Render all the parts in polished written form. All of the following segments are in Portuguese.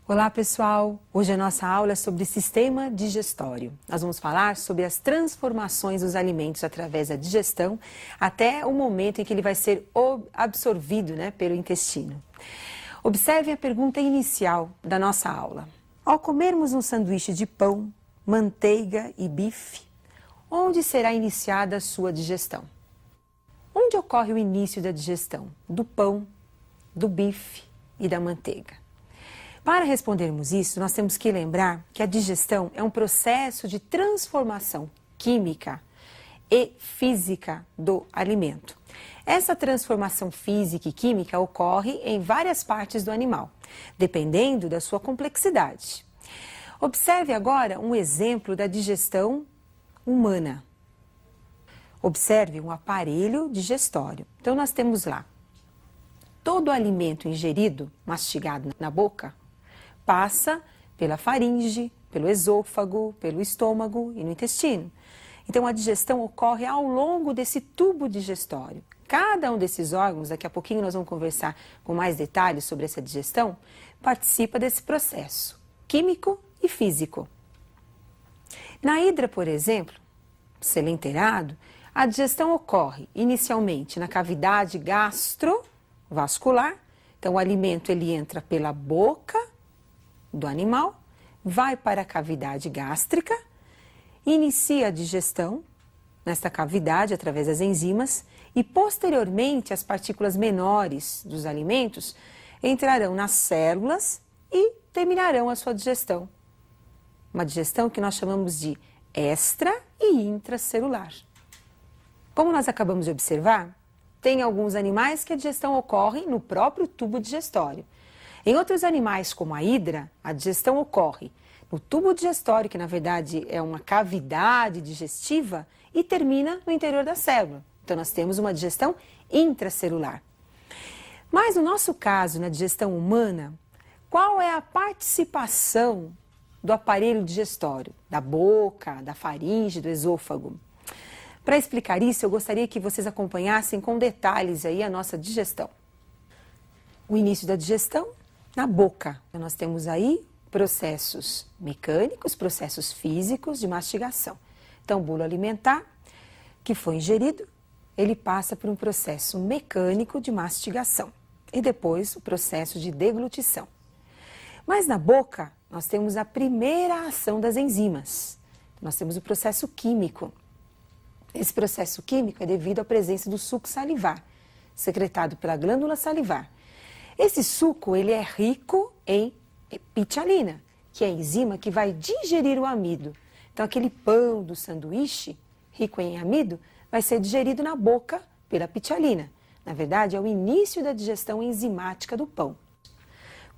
Olá pessoal, hoje a nossa aula é sobre sistema digestório. Nós vamos falar sobre as transformações dos alimentos através da digestão até o momento em que ele vai ser absorvido pelo intestino. Observe a pergunta inicial da nossa aula. Ao comermos um sanduíche de pão, manteiga e bife, onde será iniciada a sua digestão? Onde ocorre o início da digestão do pão, do bife e da manteiga? Para respondermos isso, nós temos que lembrar que a digestão é um processo de transformação química e física do alimento. Essa transformação física e química ocorre em várias partes do animal, dependendo da sua complexidade. Observe agora um exemplo da digestão humana. Observe um aparelho digestório. Então, nós temos lá todo o alimento ingerido, mastigado na boca, passa pela faringe, pelo esôfago, pelo estômago e no intestino. Então, a digestão ocorre ao longo desse tubo digestório. Cada um desses órgãos, daqui a pouquinho nós vamos conversar com mais detalhes sobre essa digestão, participa desse processo químico e físico. Na hidra, por exemplo, selenterado, a digestão ocorre inicialmente na cavidade gastrovascular. Então, o alimento ele entra pela boca do animal, vai para a cavidade gástrica, inicia a digestão nesta cavidade através das enzimas e posteriormente as partículas menores dos alimentos entrarão nas células e terminarão a sua digestão. Uma digestão que nós chamamos de extra e intracelular. Como nós acabamos de observar, tem alguns animais que a digestão ocorre no próprio tubo digestório. Em outros animais, como a hidra, a digestão ocorre no tubo digestório, que na verdade é uma cavidade digestiva, e termina no interior da célula. Então, nós temos uma digestão intracelular. Mas no nosso caso, na digestão humana, qual é a participação do aparelho digestório? Da boca, da faringe, do esôfago? Para explicar isso, eu gostaria que vocês acompanhassem com detalhes aí a nossa digestão. O início da digestão na boca. Então, nós temos aí processos mecânicos, processos físicos de mastigação. Então, o bolo alimentar que foi ingerido, ele passa por um processo mecânico de mastigação e depois o processo de deglutição. Mas na boca, nós temos a primeira ação das enzimas. Nós temos o processo químico. Esse processo químico é devido à presença do suco salivar, secretado pela glândula salivar. Esse suco ele é rico em epitialina, que é a enzima que vai digerir o amido. Então, aquele pão do sanduíche, rico em amido, vai ser digerido na boca pela epitialina. Na verdade, é o início da digestão enzimática do pão.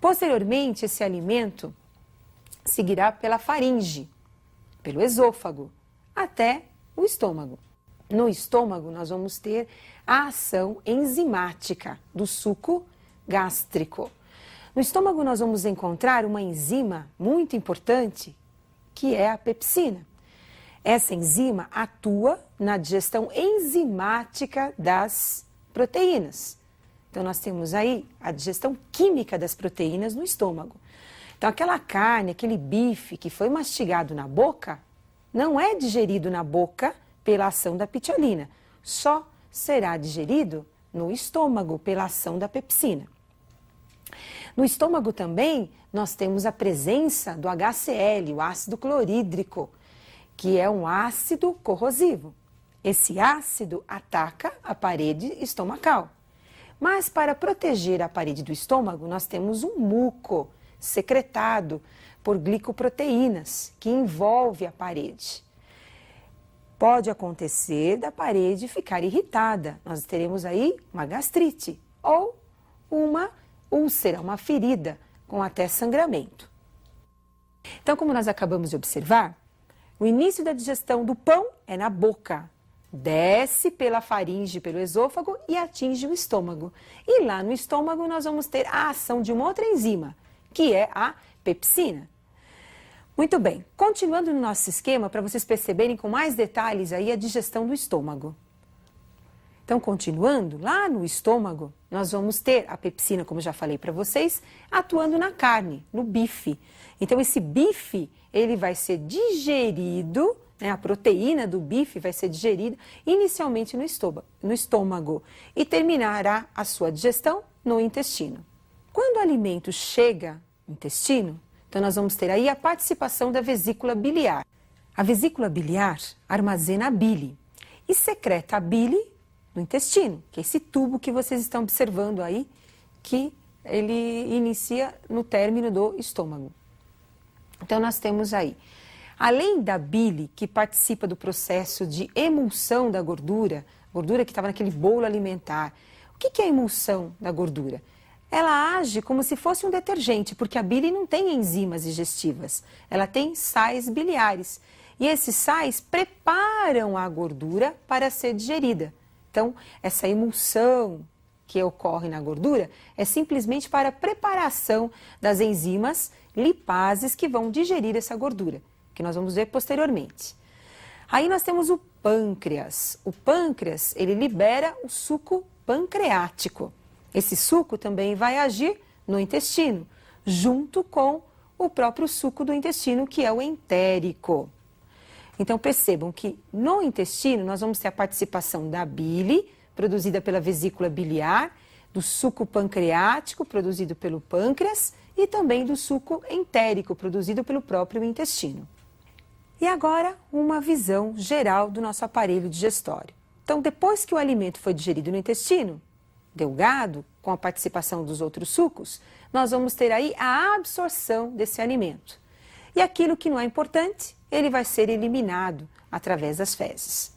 Posteriormente, esse alimento seguirá pela faringe, pelo esôfago, até o estômago. No estômago, nós vamos ter a ação enzimática do suco gástrico. No estômago nós vamos encontrar uma enzima muito importante, que é a pepsina. Essa enzima atua na digestão enzimática das proteínas. Então nós temos aí a digestão química das proteínas no estômago. Então aquela carne, aquele bife que foi mastigado na boca, não é digerido na boca pela ação da epitialina, só será digerido no estômago pela ação da pepsina. No estômago também nós temos a presença do HCl, o ácido clorídrico, que é um ácido corrosivo. Esse ácido ataca a parede estomacal. Mas para proteger a parede do estômago, nós temos um muco secretado por glicoproteínas, que envolve a parede. Pode acontecer da parede ficar irritada. Nós teremos aí uma gastrite ou uma úlcera, uma ferida com até sangramento. Então, como nós acabamos de observar, o início da digestão do pão é na boca. Desce pela faringe, pelo esôfago e atinge o estômago. E lá no estômago nós vamos ter a ação de uma outra enzima, que é a pepsina. Muito bem, continuando no nosso esquema, para vocês perceberem com mais detalhes aí a digestão do estômago. Então, continuando, lá no estômago, nós vamos ter a pepsina, como já falei para vocês, atuando na carne, no bife. Então, esse bife, ele vai ser digerido, né, a proteína do bife vai ser digerida inicialmente no estômago e terminará a sua digestão no intestino. Quando o alimento chega no intestino, então nós vamos ter aí a participação da vesícula biliar. A vesícula biliar armazena a bile e secreta a bile no intestino, que é esse tubo que vocês estão observando aí, que ele inicia no término do estômago. Então nós temos aí, além da bile que participa do processo de emulsão da gordura que estava naquele bolo alimentar. O que é a emulsão da gordura? Ela age como se fosse um detergente, porque a bile não tem enzimas digestivas, ela tem sais biliares. E esses sais preparam a gordura para ser digerida. Então, essa emulsão que ocorre na gordura é simplesmente para a preparação das enzimas lipases que vão digerir essa gordura, que nós vamos ver posteriormente. Aí nós temos o pâncreas. O pâncreas, ele libera o suco pancreático. Esse suco também vai agir no intestino, junto com o próprio suco do intestino, que é o entérico. Então percebam que no intestino nós vamos ter a participação da bile, produzida pela vesícula biliar, do suco pancreático, produzido pelo pâncreas, e também do suco entérico, produzido pelo próprio intestino. E agora, uma visão geral do nosso aparelho digestório. Então, depois que o alimento foi digerido no intestino delgado, com a participação dos outros sucos, nós vamos ter aí a absorção desse alimento. E aquilo que não é importante, ele vai ser eliminado através das fezes.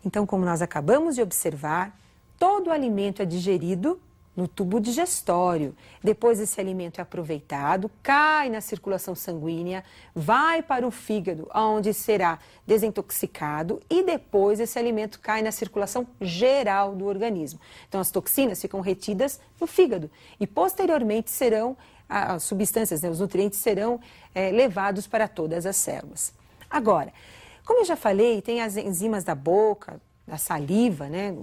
Então, como nós acabamos de observar, todo o alimento é digerido no tubo digestório. Depois esse alimento é aproveitado, cai na circulação sanguínea, vai para o fígado, onde será desintoxicado e depois esse alimento cai na circulação geral do organismo. Então as toxinas ficam retidas no fígado e posteriormente serão, as substâncias, né, os nutrientes serão levados para todas as células. Agora, como eu já falei, tem as enzimas da boca, da saliva, né,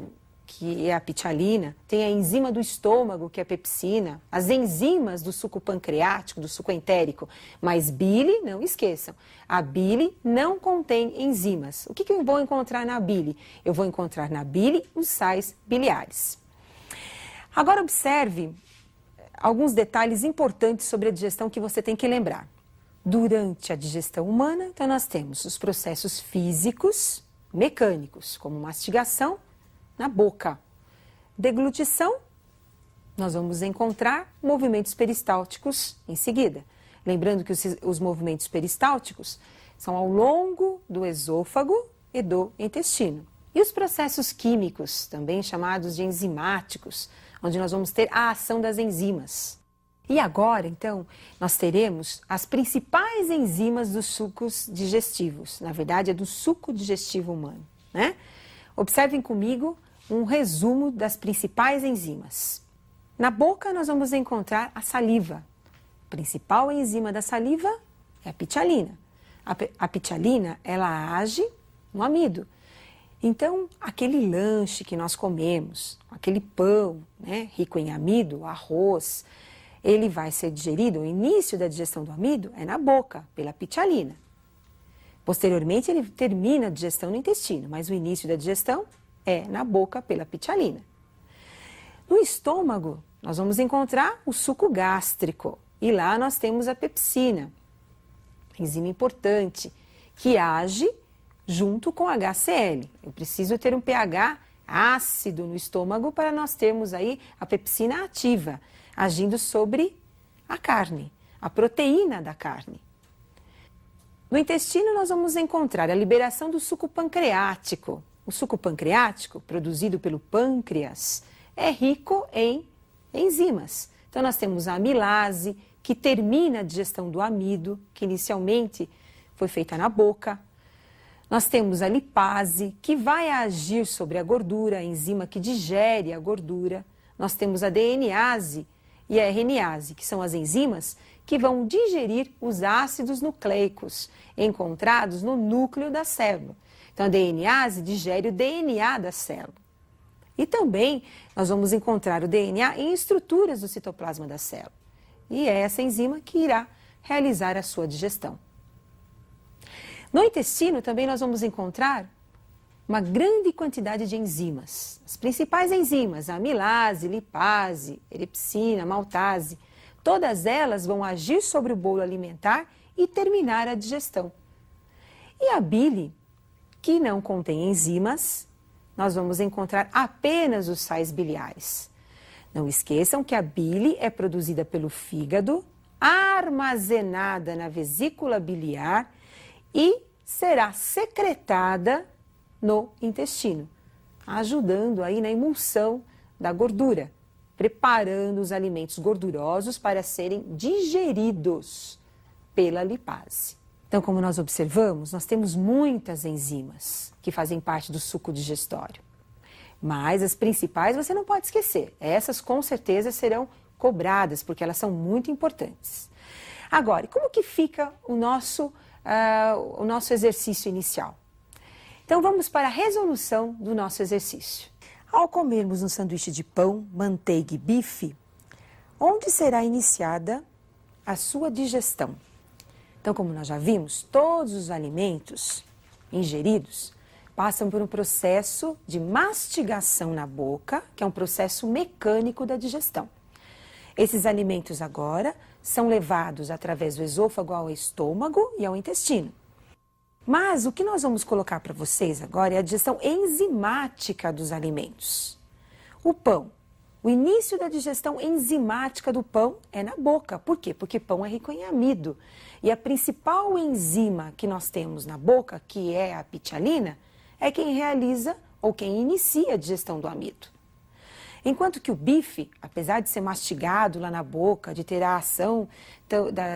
que é a pitialina, tem a enzima do estômago, que é a pepsina, as enzimas do suco pancreático, do suco entérico, mas bile, não esqueçam, a bile não contém enzimas. O que eu vou encontrar na bile? Eu vou encontrar na bile os sais biliares. Agora observe alguns detalhes importantes sobre a digestão que você tem que lembrar. Durante a digestão humana, então nós temos os processos físicos, mecânicos, como mastigação, na boca. Deglutição, nós vamos encontrar movimentos peristálticos em seguida. Lembrando que os movimentos peristálticos são ao longo do esôfago e do intestino. E os processos químicos, também chamados de enzimáticos, onde nós vamos ter a ação das enzimas. E agora, então, nós teremos as principais enzimas dos sucos digestivos. Na verdade, é do suco digestivo humano, né? Observem comigo um resumo das principais enzimas. Na boca nós vamos encontrar a saliva. A principal enzima da saliva é a pitialina. A pitialina, ela age no amido. Então, aquele lanche que nós comemos, aquele pão, né, rico em amido, arroz, ele vai ser digerido, o início da digestão do amido é na boca, pela pitialina. Posteriormente, ele termina a digestão no intestino, mas o início da digestão é na boca pela pitialina. No estômago, nós vamos encontrar o suco gástrico e lá nós temos a pepsina, enzima importante, que age junto com HCl. Eu preciso ter um pH ácido no estômago para nós termos aí a pepsina ativa, agindo sobre a carne, a proteína da carne. No intestino nós vamos encontrar a liberação do suco pancreático. O suco pancreático, produzido pelo pâncreas, é rico em enzimas. Então, nós temos a amilase, que termina a digestão do amido, que inicialmente foi feita na boca. Nós temos a lipase, que vai agir sobre a gordura, a enzima que digere a gordura. Nós temos a DNase e a RNase, que são as enzimas que vão digerir os ácidos nucleicos encontrados no núcleo da célula. Então, a DNase digere o DNA da célula. E também nós vamos encontrar o DNA em estruturas do citoplasma da célula. E é essa enzima que irá realizar a sua digestão. No intestino também nós vamos encontrar uma grande quantidade de enzimas. As principais enzimas, a amilase, lipase, eripsina, maltase, todas elas vão agir sobre o bolo alimentar e terminar a digestão. E a bile, que não contém enzimas, nós vamos encontrar apenas os sais biliares. Não esqueçam que a bile é produzida pelo fígado, armazenada na vesícula biliar e será secretada no intestino, ajudando aí na emulsão da gordura, preparando os alimentos gordurosos para serem digeridos pela lipase. Então, como nós observamos, nós temos muitas enzimas que fazem parte do suco digestório. Mas as principais você não pode esquecer. Essas com certeza serão cobradas, porque elas são muito importantes. Agora, como que fica o nosso exercício inicial? Então vamos para a resolução do nosso exercício. Ao comermos um sanduíche de pão, manteiga e bife, onde será iniciada a sua digestão? Então, como nós já vimos, todos os alimentos ingeridos passam por um processo de mastigação na boca, que é um processo mecânico da digestão. Esses alimentos agora são levados através do esôfago ao estômago e ao intestino. Mas o que nós vamos colocar para vocês agora é a digestão enzimática dos alimentos. O pão. O início da digestão enzimática do pão é na boca. Por quê? Porque pão é rico em amido. E a principal enzima que nós temos na boca, que é a pitialina, é quem realiza ou quem inicia a digestão do amido. Enquanto que o bife, apesar de ser mastigado lá na boca, de ter a ação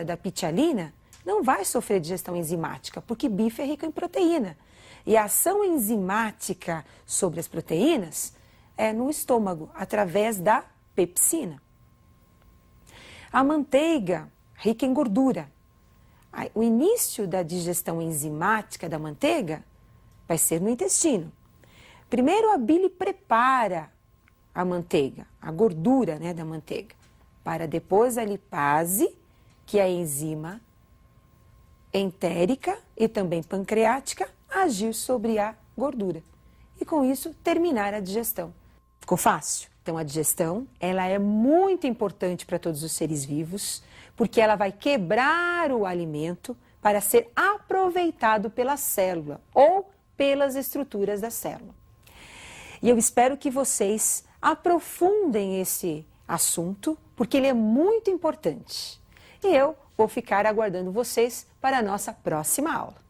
da pitialina, não vai sofrer digestão enzimática, porque bife é rico em proteína. E a ação enzimática sobre as proteínas é no estômago, através da pepsina. A manteiga, rica em gordura. O início da digestão enzimática da manteiga vai ser no intestino. Primeiro a bile prepara a manteiga, a gordura, né, da manteiga, para depois a lipase, que é a enzima entérica e também pancreática, agir sobre a gordura. E com isso terminar a digestão. Ficou fácil? Então a digestão, ela é muito importante para todos os seres vivos, porque ela vai quebrar o alimento para ser aproveitado pela célula ou pelas estruturas da célula. E eu espero que vocês aprofundem esse assunto, porque ele é muito importante. E eu vou ficar aguardando vocês para a nossa próxima aula.